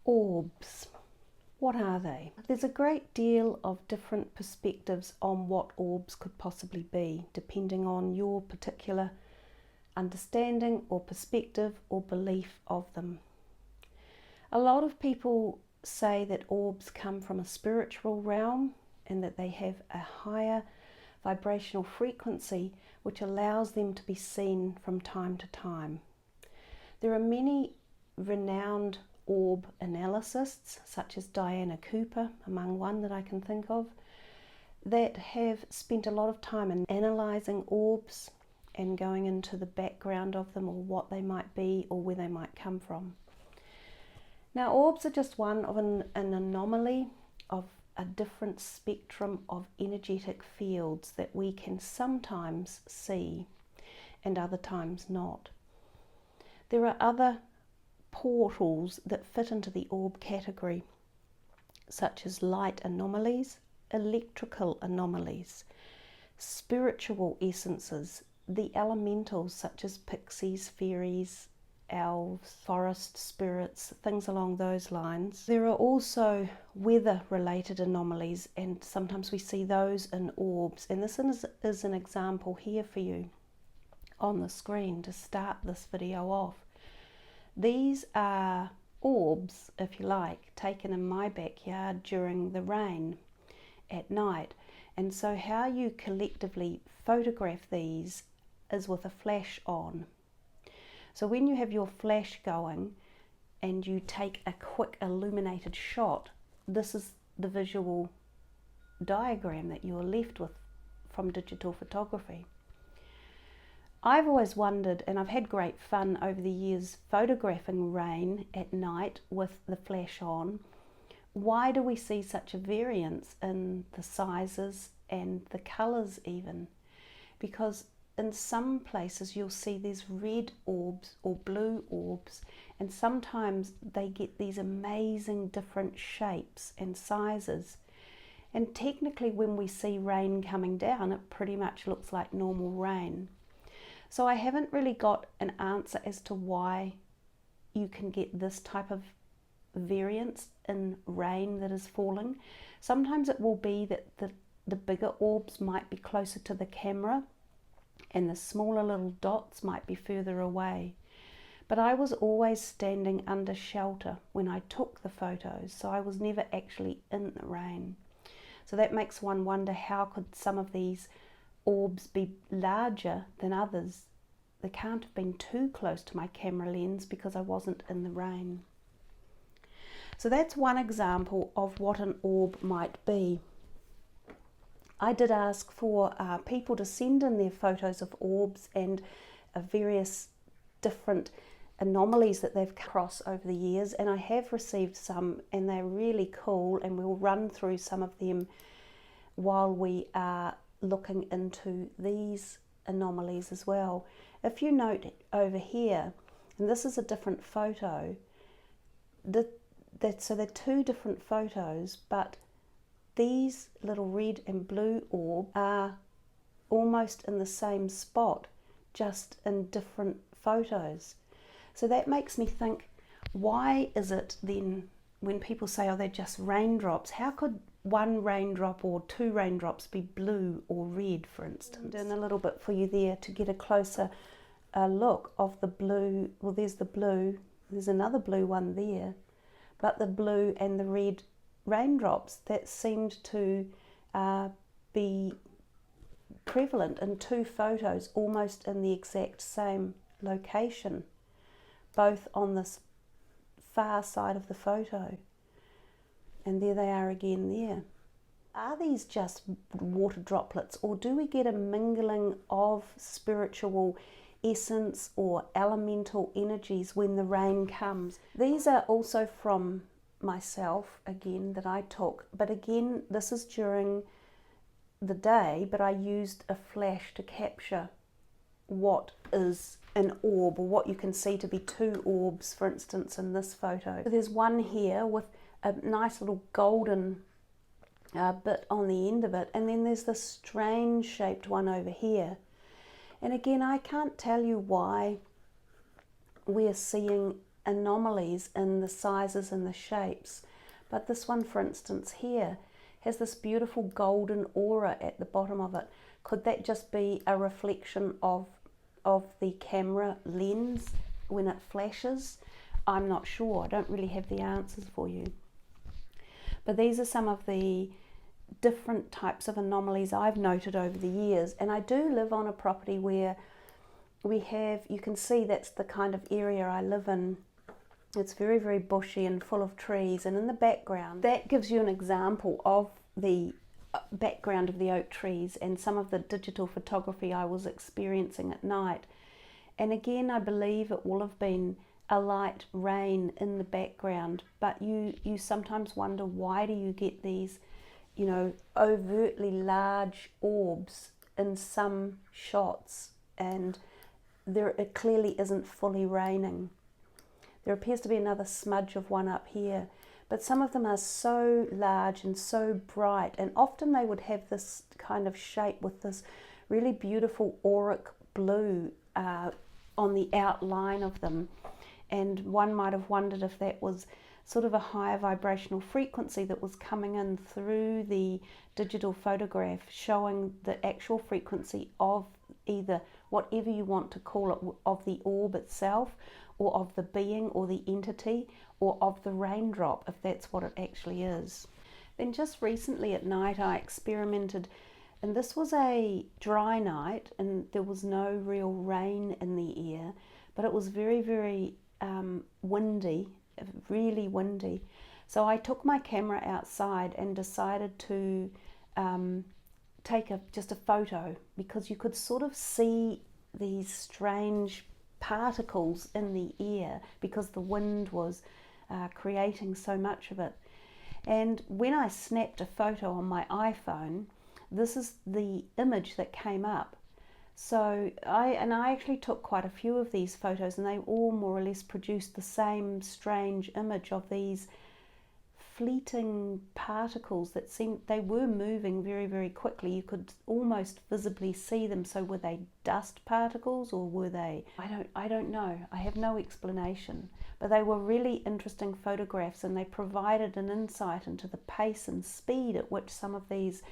Orbs. What are they? There's a great deal of different perspectives on what orbs could possibly be, depending on your particular understanding or perspective or belief of them. A lot of people say that orbs come from a spiritual realm and that they have a higher vibrational frequency which allows them to be seen from time to time. There are many renowned orb analysts, such as Diana Cooper, among one that I can think of, that have spent a lot of time in analysing orbs and going into the background of them, or what they might be or where they might come from. Now, orbs are just one of an anomaly of a different spectrum of energetic fields that we can sometimes see and other times not. There are other portals that fit into the orb category, such as light anomalies, electrical anomalies, spiritual essences, the elementals such as pixies, fairies, elves, forest spirits, things along those lines. There are also weather-related anomalies, and sometimes we see those in orbs, and this is an example here for you on the screen to start this video off. These are orbs, if you like, taken in my backyard during the rain at night. And so how you collectively photograph these is with a flash on. So when you have your flash going and you take a quick illuminated shot, this is the visual diagram that you are left with from digital photography. I've always wondered, and I've had great fun over the years photographing rain at night with the flash on, why do we see such a variance in the sizes and the colours even? Because in some places you'll see these red orbs or blue orbs, and sometimes they get these amazing different shapes and sizes. And technically when we see rain coming down, it pretty much looks like normal rain. So I haven't really got an answer as to why you can get this type of variance in rain that is falling. Sometimes it will be that the bigger orbs might be closer to the camera and the smaller little dots might be further away. But I was always standing under shelter when I took the photos, so I was never actually in the rain. So that makes one wonder, how could some of these orbs be larger than others? They can't have been too close to my camera lens because I wasn't in the rain. So that's one example of what an orb might be. I did ask for people to send in their photos of orbs and various different anomalies that they've come across over the years, and I have received some, and they're really cool, and we'll run through some of them while we are looking into these anomalies as well. If you note over here, and this is a different photo, so they're two different photos, but these little red and blue orbs are almost in the same spot, just in different photos. So that makes me think, why is it then when people say, oh, they're just raindrops, how could one raindrop or two raindrops be blue or red, for instance? And a little bit for you there to get a closer look of the blue. Well, there's the blue, there's another blue one there, but the blue and the red raindrops that seemed to be prevalent in two photos, almost in the exact same location, both on this far side of the photo. And there they are again there. Are these just water droplets, or do we get a mingling of spiritual essence or elemental energies when the rain comes? These are also from myself, again, that I took, but again, this is during the day, but I used a flash to capture what is an orb, or what you can see to be two orbs, for instance, in this photo. So there's one here with a nice little golden bit on the end of it, and then there's this strange shaped one over here. And again, I can't tell you why we're seeing anomalies in the sizes and the shapes. But this one, for instance, here has this beautiful golden aura at the bottom of it. Could that just be a reflection of the camera lens when it flashes? I'm not sure. I don't really have the answers for you. But these are some of the different types of anomalies I've noted over the years. And I do live on a property where we have, you can see that's the kind of area I live in. It's very, very bushy and full of trees. And in the background, that gives you an example of the background of the oak trees and some of the digital photography I was experiencing at night. And again, I believe it will have been a light rain in the background, but you sometimes wonder, why do you get these, you know, overtly large orbs in some shots, and it clearly isn't fully raining. There appears to be another smudge of one up here, but some of them are so large and so bright, and often they would have this kind of shape with this really beautiful auric blue on the outline of them. And one might have wondered if that was sort of a higher vibrational frequency that was coming in through the digital photograph, showing the actual frequency of either whatever you want to call it, of the orb itself, or of the being or the entity, or of the raindrop, if that's what it actually is. Then just recently at night I experimented, and this was a dry night and there was no real rain in the air, but it was very, very windy, really windy. So I took my camera outside and decided to take just a photo, because you could sort of see these strange particles in the air because the wind was creating so much of it. And when I snapped a photo on my iPhone, this is the image that came up. So I actually took quite a few of these photos, and they all more or less produced the same strange image of these fleeting particles that seemed, they were moving very, very quickly. You could almost visibly see them. So were they dust particles, or were they, I don't know. I have no explanation. But they were really interesting photographs, and they provided an insight into the pace and speed at which some of these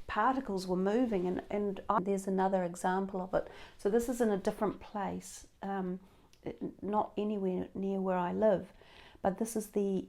particles were moving, and there's another example of it. So this is in a different place, not anywhere near where I live, but this is the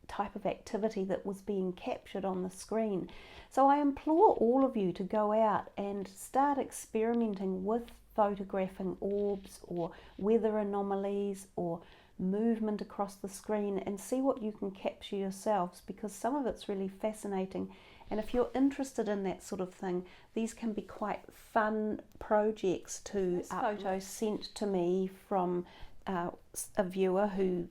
type of activity that was being captured on the screen. So I implore all of you to go out and start experimenting with photographing orbs or weather anomalies or movement across the screen, and see what you can capture yourselves, because some of it's really fascinating. And if you're interested in that sort of thing, these can be quite fun projects to upload. Photo sent to me from a viewer who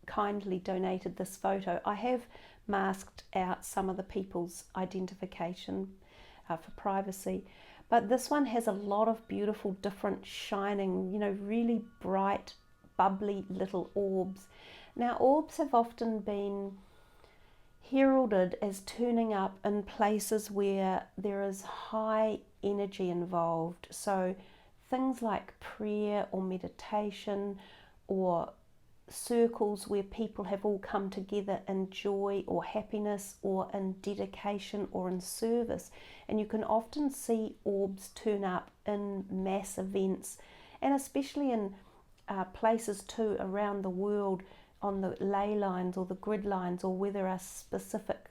kindly donated this photo. I have masked out some of the people's identification for privacy, but this one has a lot of beautiful, different, shining, you know, really bright, bubbly little orbs. Now, orbs have often been heralded as turning up in places where there is high energy involved. So things like prayer or meditation, or circles where people have all come together in joy or happiness, or in dedication or in service. And you can often see orbs turn up in mass events, and especially in places too around the world, on the ley lines or the grid lines, or where there are specific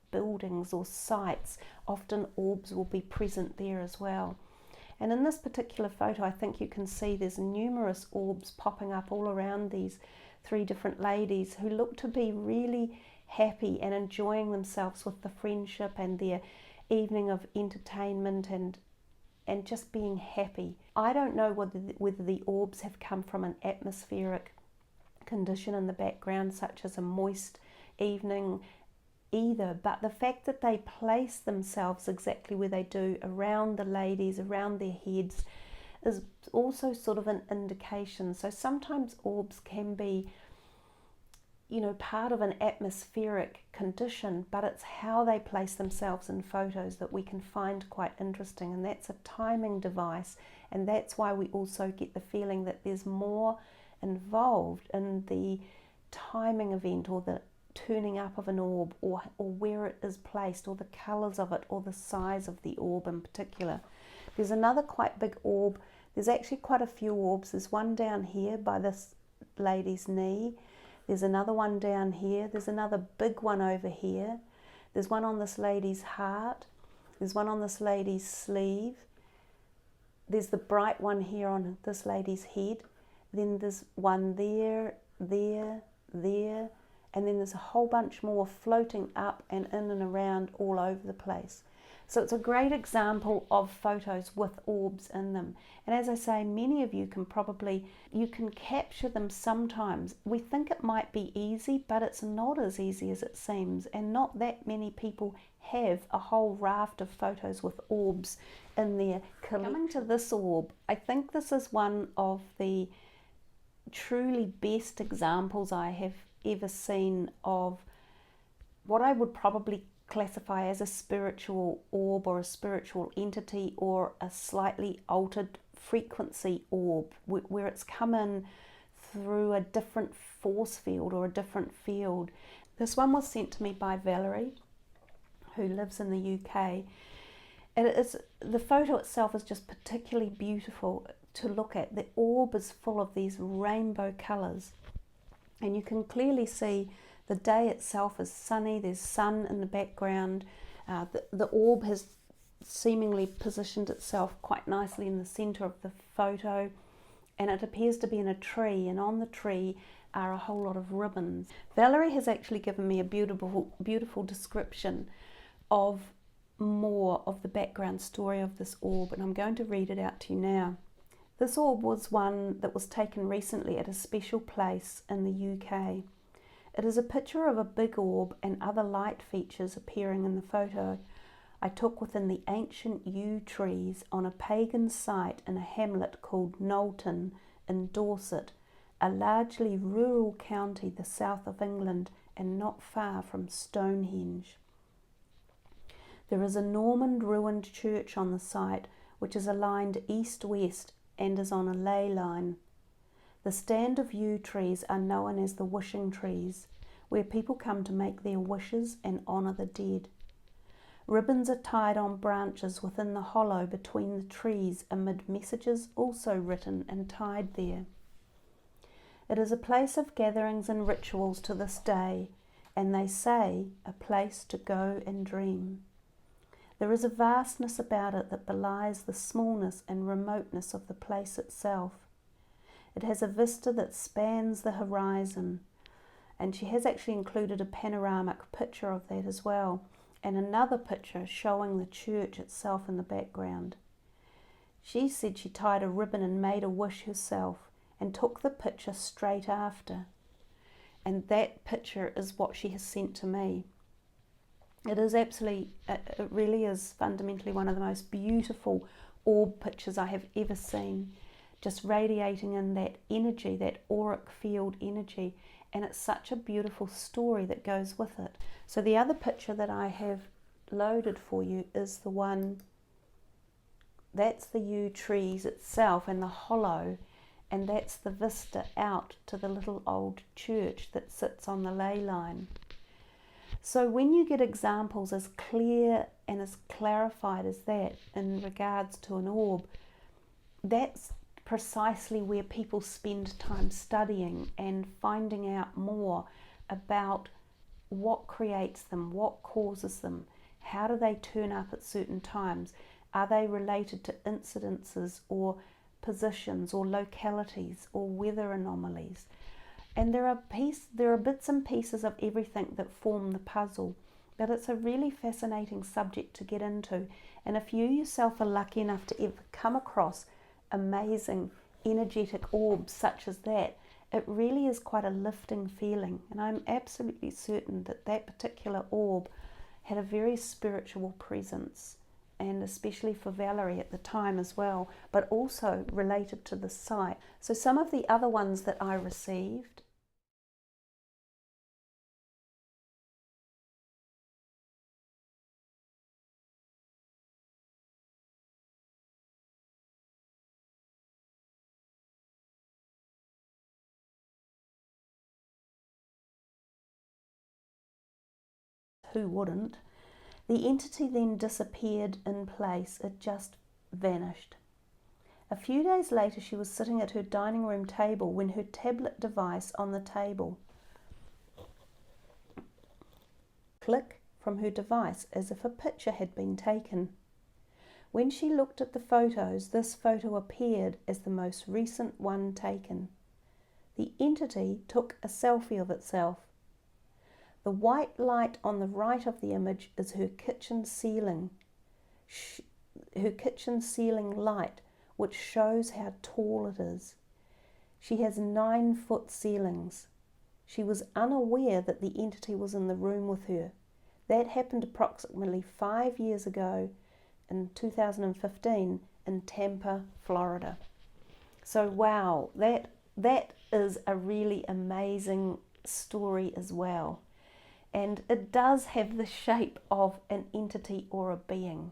buildings or sites. Often orbs will be present there as well. And in this particular photo, I think you can see there's numerous orbs popping up all around these three different ladies, who look to be really happy and enjoying themselves with the friendship and their evening of entertainment, and just being happy. I don't know whether the orbs have come from an atmospheric condition in the background, such as a moist evening either, but the fact that they place themselves exactly where they do around the ladies, around their heads, is also sort of an indication. So sometimes orbs can be, you know, part of an atmospheric condition, but it's how they place themselves in photos that we can find quite interesting, and that's a timing device. And that's why we also get the feeling that there's more involved in the timing event or the turning up of an orb, or where it is placed, or the colours of it, or the size of the orb in particular. There's another quite big orb. There's actually quite a few orbs. There's one down here by this lady's knee. There's another one down here. There's another big one over here. There's one on this lady's heart. There's one on this lady's sleeve. There's the bright one here on this lady's head. Then there's one there, there, there, and then there's a whole bunch more floating up and in and around all over the place. So it's a great example of photos with orbs in them. And as I say, many of you can capture them sometimes. We think it might be easy, but it's not as easy as it seems. And not that many people have a whole raft of photos with orbs in their collection. Coming to this orb, I think this is one of the truly best examples I have ever seen of what I would probably classify as a spiritual orb or a spiritual entity or a slightly altered frequency orb, where it's come in through a different force field or a different field. This one was sent to me by Valerie, who lives in the UK. The photo itself is just particularly beautiful to look at. The orb is full of these rainbow colours, and you can clearly see the day itself is sunny. There's sun in the background. The orb has seemingly positioned itself quite nicely in the centre of the photo, and it appears to be in a tree, and on the tree are a whole lot of ribbons. Valerie has actually given me a beautiful description of more of the background story of this orb, and I'm going to read it out to you now. This orb was one that was taken recently at a special place in the UK. It is a picture of a big orb and other light features appearing in the photo I took within the ancient yew trees on a pagan site in a hamlet called Knowlton in Dorset, a largely rural county the south of England and not far from Stonehenge. There is a Norman ruined church on the site which is aligned east-west and is on a ley line. The stand of yew trees are known as the wishing trees, where people come to make their wishes and honour the dead. Ribbons are tied on branches within the hollow between the trees amid messages also written and tied there. It is a place of gatherings and rituals to this day, and they say a place to go and dream. There is a vastness about it that belies the smallness and remoteness of the place itself. It has a vista that spans the horizon, and she has actually included a panoramic picture of that as well, and another picture showing the church itself in the background. She said she tied a ribbon and made a wish herself and took the picture straight after, and that picture is what she has sent to me. It really is fundamentally one of the most beautiful orb pictures I have ever seen, just radiating in that energy, that auric field energy, and it's such a beautiful story that goes with it. So the other picture that I have loaded for you is the one, that's the yew trees itself and the hollow, and that's the vista out to the little old church that sits on the ley line. So when you get examples as clear and as clarified as that in regards to an orb, that's precisely where people spend time studying and finding out more about what creates them, what causes them, how do they turn up at certain times, are they related to incidences or positions or localities or weather anomalies. And there are bits and pieces of everything that form the puzzle, but it's a really fascinating subject to get into. And if you yourself are lucky enough to ever come across amazing energetic orbs such as that, it really is quite a lifting feeling. And I'm absolutely certain that that particular orb had a very spiritual presence, and especially for Valerie at the time as well, but also related to the site. So some of the other ones that I received who wouldn't? The entity then disappeared in place. It just vanished. A few days later, she was sitting at her dining room table when her tablet device on the table clicked from her device as if a picture had been taken. When she looked at the photos, this photo appeared as the most recent one taken. The entity took a selfie of itself. The white light on the right of the image is her kitchen ceiling light, which shows how tall it is. She has 9-foot ceilings. She was unaware that the entity was in the room with her. That happened approximately 5 years ago in 2015 in Tampa, Florida. So wow, that is a really amazing story as well. And it does have the shape of an entity or a being.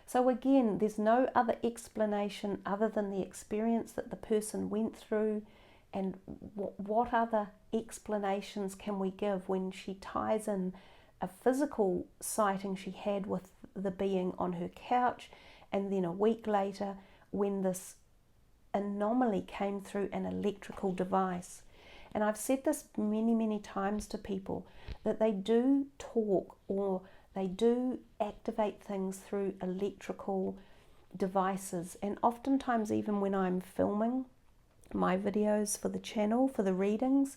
So again, there's no other explanation other than the experience that the person went through, and what other explanations can we give when she ties in a physical sighting she had with the being on her couch, and then a week later when this anomaly came through an electrical device. And I've said this many times to people, that they do talk or they do activate things through electrical devices. And oftentimes, even when I'm filming my videos for the channel, for the readings,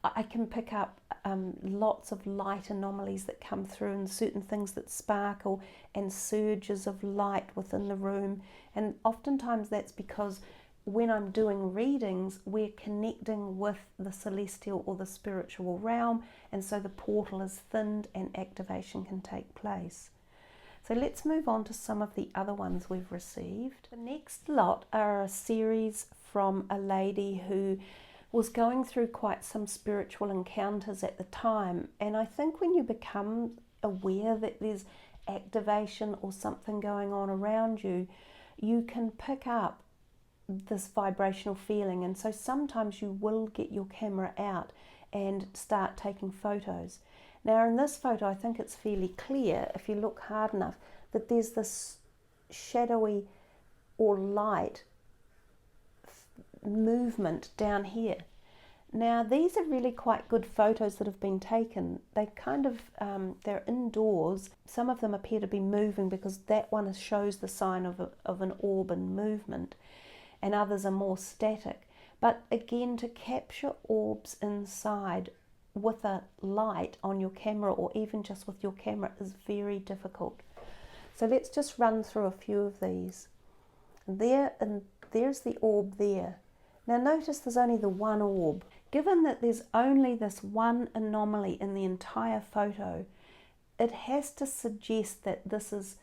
I can pick up lots of light anomalies that come through, and certain things that sparkle, and surges of light within the room. And oftentimes that's because when I'm doing readings, we're connecting with the celestial or the spiritual realm, and so the portal is thinned and activation can take place. So let's move on to some of the other ones we've received. The next lot are a series from a lady who was going through quite some spiritual encounters at the time. And I think when you become aware that there's activation or something going on around you, you can pick up this vibrational feeling. And so sometimes you will get your camera out and start taking photos. Now in this photo, I think it's fairly clear, if you look hard enough, that there's this shadowy or light movement down here. Now these are really quite good photos that have been taken. They kind of, they're indoors. Some of them appear to be moving because that one shows the sign of an orb in movement, and others are more static. But again, to capture orbs inside with a light on your camera, or even just with your camera, is very difficult. So let's just run through a few of these. There, and there's the orb there. Now notice there's only the one orb. Given that there's only this one anomaly in the entire photo, it has to suggest that this is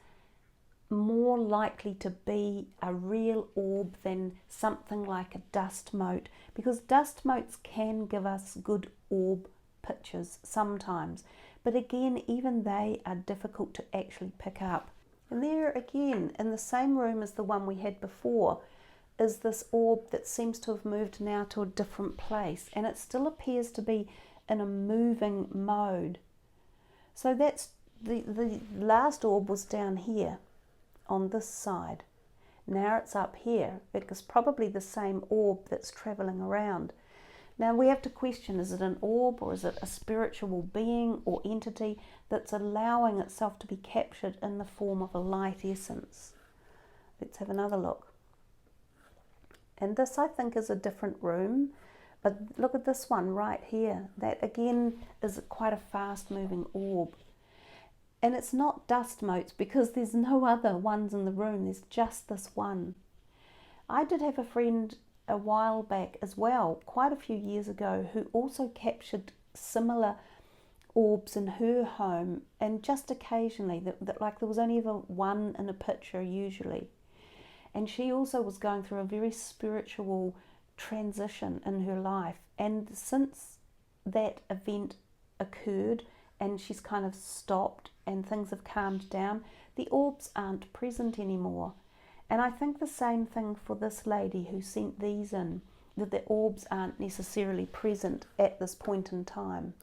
more likely to be a real orb than something like a dust mote, because dust motes can give us good orb pictures sometimes, but again, even they are difficult to actually pick up. And there again, in the same room as the one we had before, is this orb that seems to have moved now to a different place, and it still appears to be in a moving mode. So that's the last orb was down here on this side. Now it's up here. It's probably the same orb that's traveling around. Now we have to question, is it an orb, or is it a spiritual being or entity that's allowing itself to be captured in the form of a light essence? Let's have another look. And this, I think, is a different room, but look at this one right here. That again is quite a fast moving orb. And it's not dust motes because there's no other ones in the room, there's just this one. I did have a friend a while back as well, quite a few years ago, who also captured similar orbs in her home, and just occasionally, that like there was only ever one in a picture usually. And she also was going through a very spiritual transition in her life. And since that event occurred and she's kind of stopped and things have calmed down, the orbs aren't present anymore. And I think the same thing for this lady who sent these in, that the orbs aren't necessarily present at this point in time.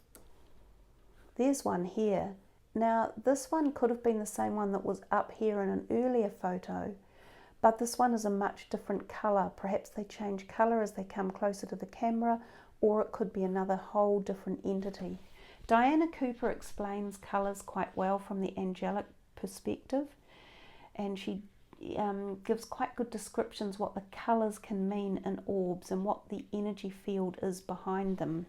There's one here. Now this one could have been the same one that was up here in an earlier photo, but this one is a much different colour. Perhaps they change colour as they come closer to the camera, or it could be another whole different entity. Diana Cooper explains colours quite well from the angelic perspective, and she gives quite good descriptions what the colours can mean in orbs and what the energy field is behind them.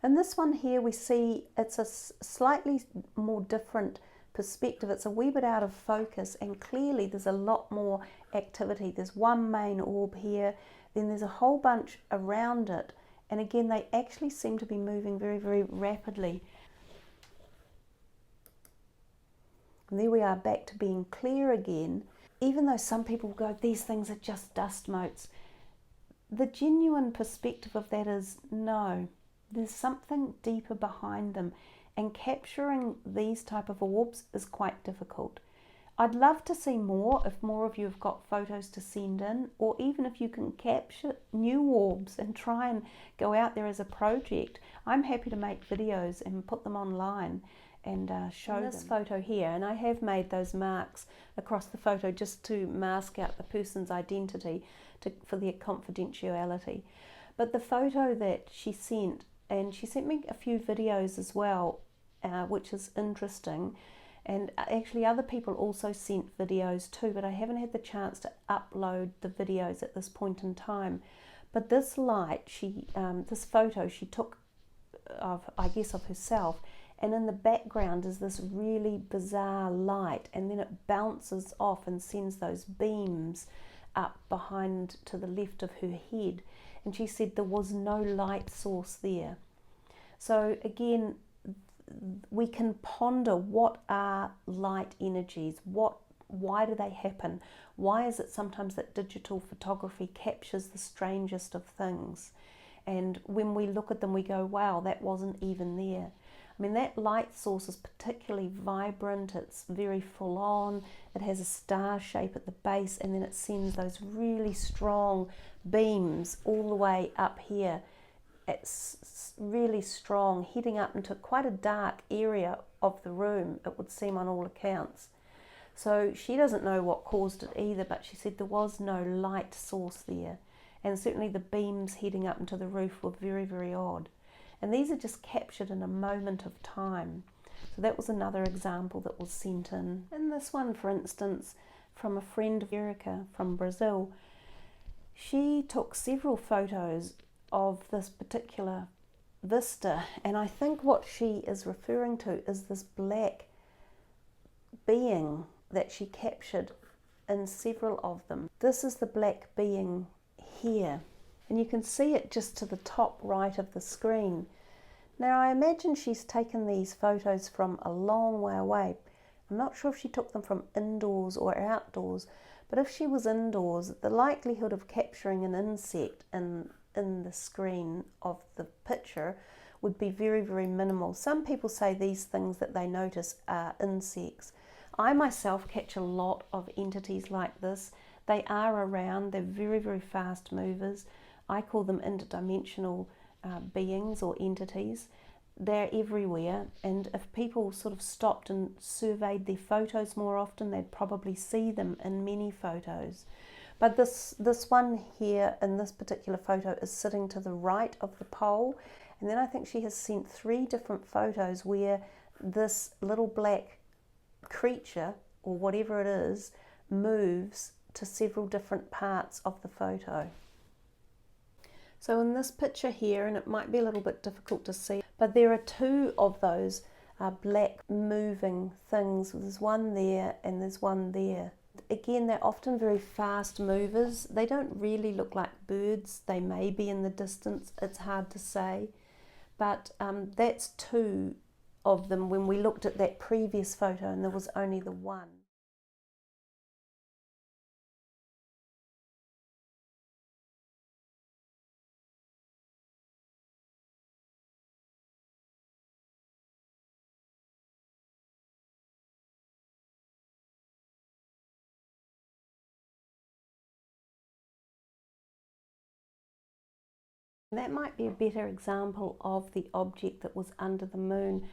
In this one here we see it's a slightly more different perspective. It's a wee bit out of focus, and clearly there's a lot more activity. There's one main orb here, then there's a whole bunch around it, and again they actually seem to be moving very, very rapidly. And there we are, back to being clear again. Even though some people go, these things are just dust motes, the genuine perspective of that is no, there's something deeper behind them, and capturing these type of orbs is quite difficult. I'd love to see more if more of you have got photos to send in, or even if you can capture new orbs and try and go out there as a project. I'm happy to make videos and put them online and show them. This photo here, and I have made those marks across the photo just to mask out the person's identity for their confidentiality. But the photo that she sent, and she sent me a few videos as well, which is interesting, and actually other people also sent videos too, but I haven't had the chance to upload the videos at this point in time. But this light, this photo she took of, I guess, of herself, and in the background is this really bizarre light, and then it bounces off and sends those beams up behind to the left of her head. And she said there was no light source there. So again, we can ponder, what are light energies? Why do they happen? Why is it sometimes that digital photography captures the strangest of things? And when we look at them, we go, wow, that wasn't even there. I mean, that light source is particularly vibrant, it's very full on, it has a star shape at the base, and then it sends those really strong beams all the way up here. It's really strong, heading up into quite a dark area of the room, it would seem, on all accounts. So she doesn't know what caused it either, but she said there was no light source there. And certainly the beams heading up into the roof were very, very odd. And these are just captured in a moment of time. So that was another example that was sent in. In this one, for instance, from a friend, Erica, from Brazil, she took several photos of this particular vista, and I think what she is referring to is this black being that she captured in several of them. This is the black being here, and you can see it just to the top right of the screen. Now I imagine she's taken these photos from a long way away. I'm not sure if she took them from indoors or outdoors, but if she was indoors, the likelihood of capturing an insect in the screen of the picture would be very, very minimal. Some people say these things that they notice are insects. I myself catch a lot of entities like this. They are around, they're very, very fast movers. I call them interdimensional beings or entities. They're everywhere, and if people sort of stopped and surveyed their photos more often, they'd probably see them in many photos. But this one here in this particular photo is sitting to the right of the pole, and then I think she has sent 3 different photos where this little black creature, or whatever it is, moves to several different parts of the photo. So in this picture here, and it might be a little bit difficult to see, but there are 2 of those black moving things. There's one there and there's one there. Again, they're often very fast movers. They don't really look like birds. They may be in the distance, it's hard to say. But that's 2 of them when we looked at that previous photo, and there was only the one. That might be a better example of the object that was under the moon.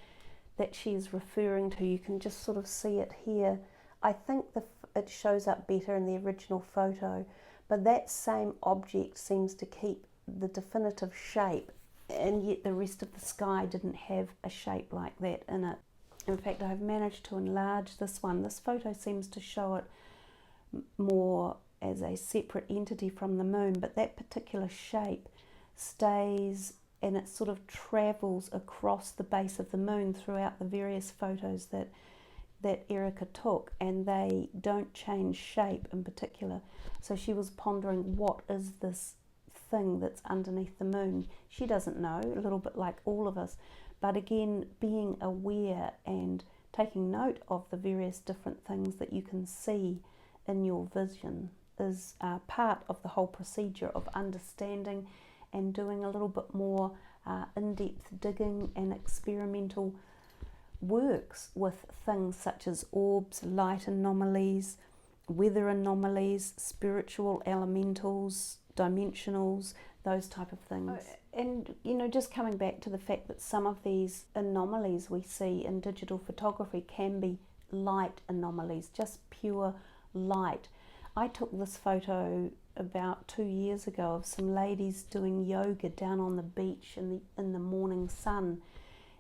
that she is referring to. You can just sort of see it here. I think it shows up better in the original photo, but that same object seems to keep the definitive shape, and yet the rest of the sky didn't have a shape like that in it. In fact, I've managed to enlarge this one. This photo seems to show it more as a separate entity from the moon, but that particular shape stays and it sort of travels across the base of the moon throughout the various photos that Erica took, and they don't change shape in particular. So she was pondering, what is this thing that's underneath the moon? She doesn't know, a little bit like all of us, but again, being aware and taking note of the various different things that you can see in your vision is part of the whole procedure of understanding and doing a little bit more in-depth digging and experimental works with things such as orbs, light anomalies, weather anomalies, spiritual elementals, dimensionals, those type of things. And you know, just coming back to the fact that some of these anomalies we see in digital photography can be light anomalies, just pure light. I took this photo about 2 years ago of some ladies doing yoga down on the beach in the morning sun,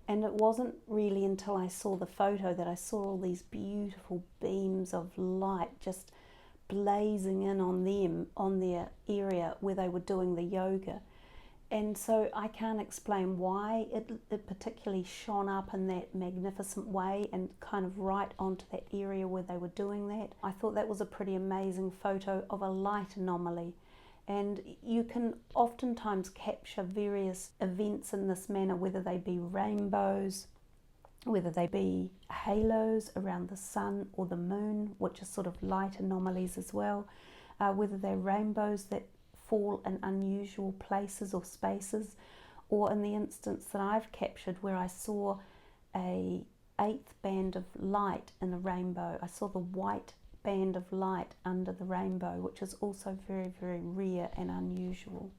and it wasn't really until I saw the photo that I saw all these beautiful beams of light just blazing in on them, on their area where they were doing the yoga. And so I can't explain why it particularly shone up in that magnificent way and kind of right onto that area where they were doing that. I thought that was a pretty amazing photo of a light anomaly. And you can oftentimes capture various events in this manner, whether they be rainbows, whether they be halos around the sun or the moon, which are sort of light anomalies as well, whether they're rainbows that fall in unusual places or spaces, or in the instance that I've captured where I saw a 8th band of light in a rainbow. I saw the white band of light under the rainbow, which is also very, very rare and unusual.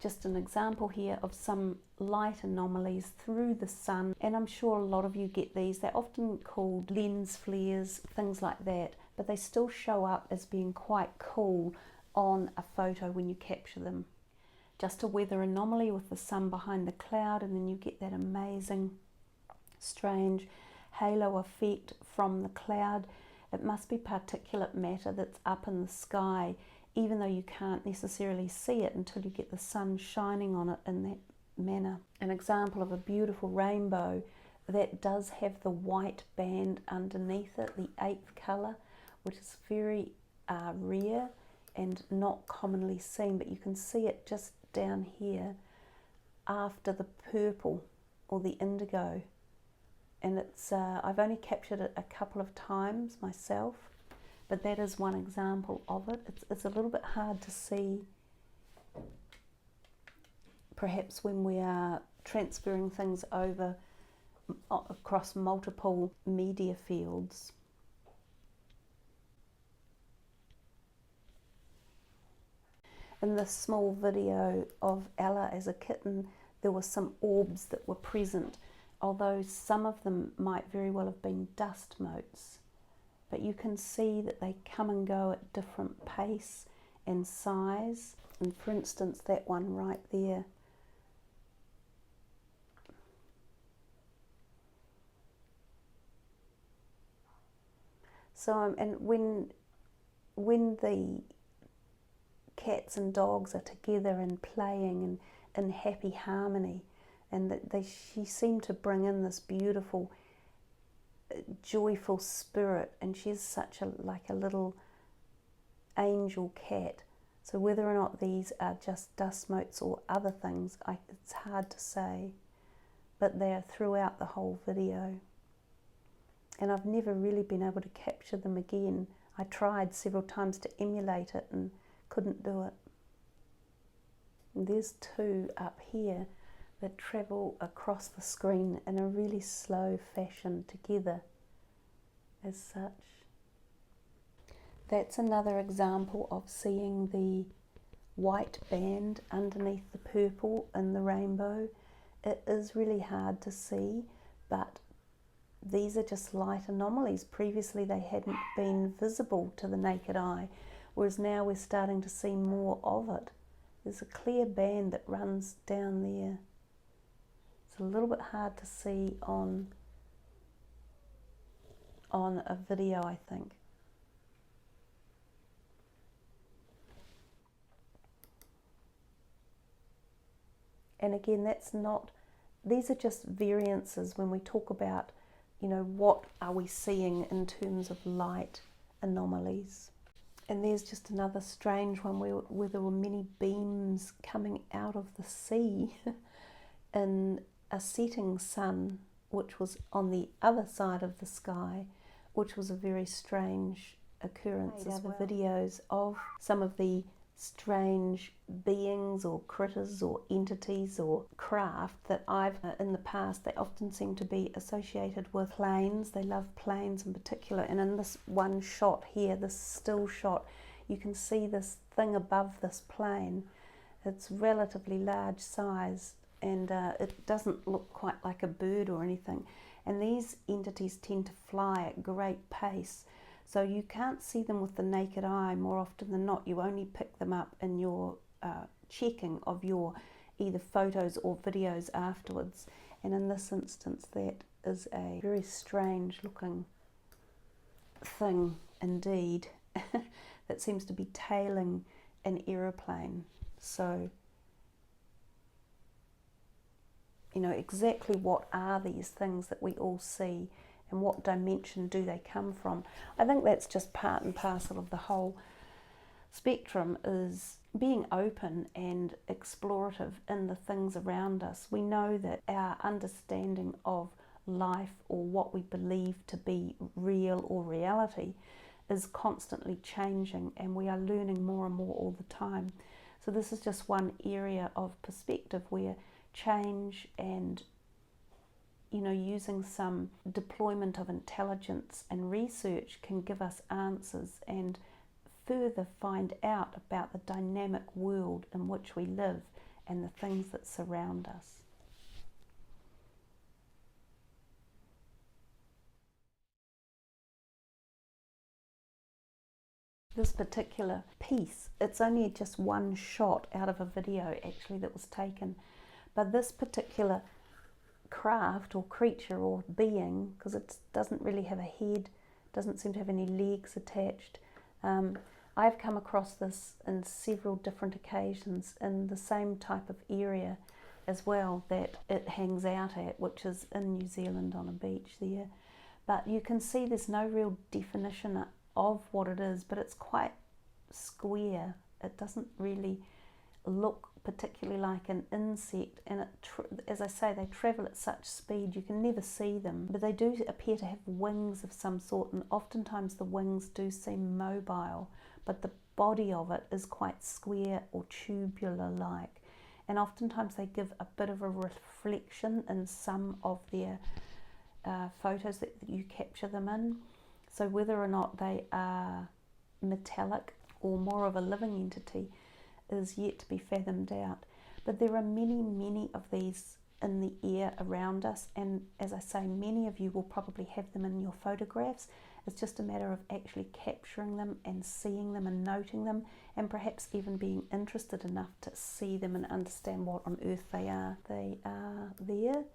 Just an example here of some light anomalies through the sun, and I'm sure a lot of you get these. They're often called lens flares, things like that, but they still show up as being quite cool on a photo when you capture them. Just a weather anomaly with the sun behind the cloud, and then you get that amazing strange halo effect from the cloud. It must be particulate matter that's up in the sky, even though you can't necessarily see it until you get the sun shining on it in that manner. An example of a beautiful rainbow that does have the white band underneath it, the 8th colour, which is very rare and not commonly seen, but you can see it just down here after the purple or the indigo. And it's I've only captured it a couple of times myself, but that is one example of it. It's a little bit hard to see perhaps when we are transferring things over across multiple media fields. In this small video of Ella as a kitten, there were some orbs that were present, although some of them might very well have been dust motes. But you can see that they come and go at different pace and size. And for instance, that one right there. So, and when the cats and dogs are together and playing and in happy harmony, and that she seemed to bring in this beautiful joyful spirit, and she's such like a little angel cat. So whether or not these are just dust motes or other things, it's hard to say, but they are throughout the whole video, and I've never really been able to capture them again. I tried several times to emulate it and couldn't do it. And there's two up here that travel across the screen in a really slow fashion together as such. That's another example of seeing the white band underneath the purple in the rainbow. It is really hard to see, but these are just light anomalies. Previously they hadn't been visible to the naked eye, whereas now we're starting to see more of it. There's a clear band that runs down there. It's a little bit hard to see on a video, I think. And again, these are just variances when we talk about, you know, what are we seeing in terms of light anomalies. And there's just another strange one where there were many beams coming out of the sea in a setting sun, which was on the other side of the sky, which was a very strange occurrence. There's other videos of some of the strange beings or critters or entities or craft that I've in the past. They often seem to be associated with planes. They love planes in particular, and in this one shot here, this still shot, you can see this thing above this plane. It's relatively large size, and it doesn't look quite like a bird or anything, and these entities tend to fly at great pace. So you can't see them with the naked eye more often than not. You only pick them up in your checking of your either photos or videos afterwards. And in this instance, that is a very strange looking thing indeed that seems to be tailing an aeroplane. So, you know, exactly what are these things that we all see? And what dimension do they come from? I think that's just part and parcel of the whole spectrum, is being open and explorative in the things around us. We know that our understanding of life, or what we believe to be real or reality, is constantly changing, and we are learning more and more all the time. So this is just one area of perspective where change and, you know, using some deployment of intelligence and research can give us answers and further find out about the dynamic world in which we live and the things that surround us. This particular piece, it's only just one shot out of a video actually that was taken, but this particular craft or creature or being, because it doesn't really have a head, doesn't seem to have any legs attached. I've come across this in several different occasions in the same type of area as well that it hangs out at, which is in New Zealand on a beach there. But you can see there's no real definition of what it is, but it's quite square. It doesn't really look particularly like an insect, and as I say, they travel at such speed you can never see them, but they do appear to have wings of some sort, and oftentimes the wings do seem mobile, but the body of it is quite square or tubular like, and oftentimes they give a bit of a reflection in some of their photos that you capture them in. So whether or not they are metallic or more of a living entity is yet to be fathomed out. But there are many, many of these in the air around us, and as I say, many of you will probably have them in your photographs. It's just a matter of actually capturing them and seeing them and noting them, and perhaps even being interested enough to see them and understand what on earth they are. They are there,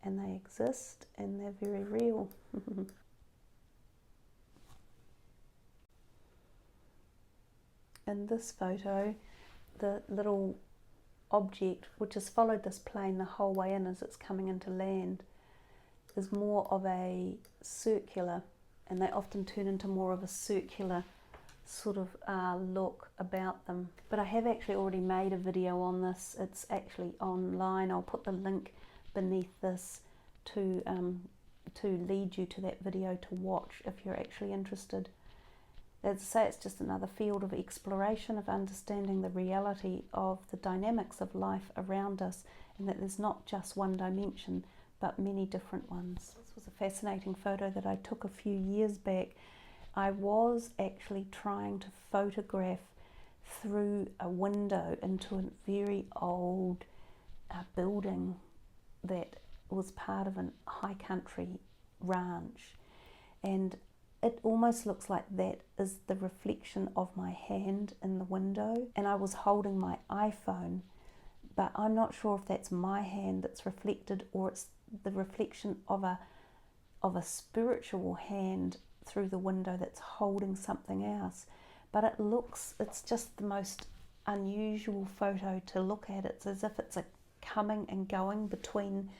and they exist, and they're very real. In this photo, the little object which has followed this plane the whole way in as it's coming into land is more of a circular, and they often turn into more of a circular sort of look about them. But I have actually already made a video on this. It's actually online. I'll put the link beneath this to lead you to that video to watch if you're actually interested. As I say, it's just another field of exploration, of understanding the reality of the dynamics of life around us, and that there's not just one dimension, but many different ones. This was a fascinating photo that I took a few years back. I was actually trying to photograph through a window into a very old building that was part of a high country ranch, and it almost looks like that is the reflection of my hand in the window, and I was holding my iPhone, but I'm not sure if that's my hand that's reflected or it's the reflection of a spiritual hand through the window that's holding something else. But it's just the most unusual photo to look at. It's as if it's a coming and going between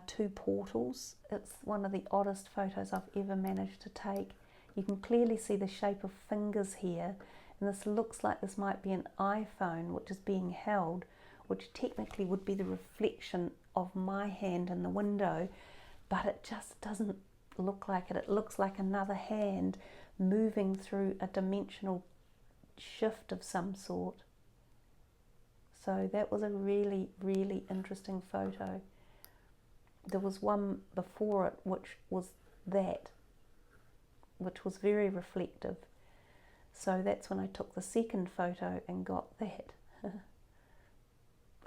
two portals. It's one of the oddest photos I've ever managed to take. You can clearly see the shape of fingers here, and this looks like this might be an iPhone which is being held, which technically would be the reflection of my hand in the window, but it just doesn't look like it. It looks like another hand moving through a dimensional shift of some sort. So that was a really, really interesting photo. There was one before it which was very reflective. So that's when I took the second photo and got that.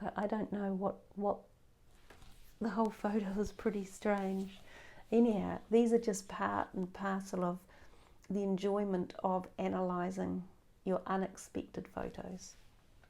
But I don't know what the whole photo was pretty strange. Anyhow, these are just part and parcel of the enjoyment of analysing your unexpected photos.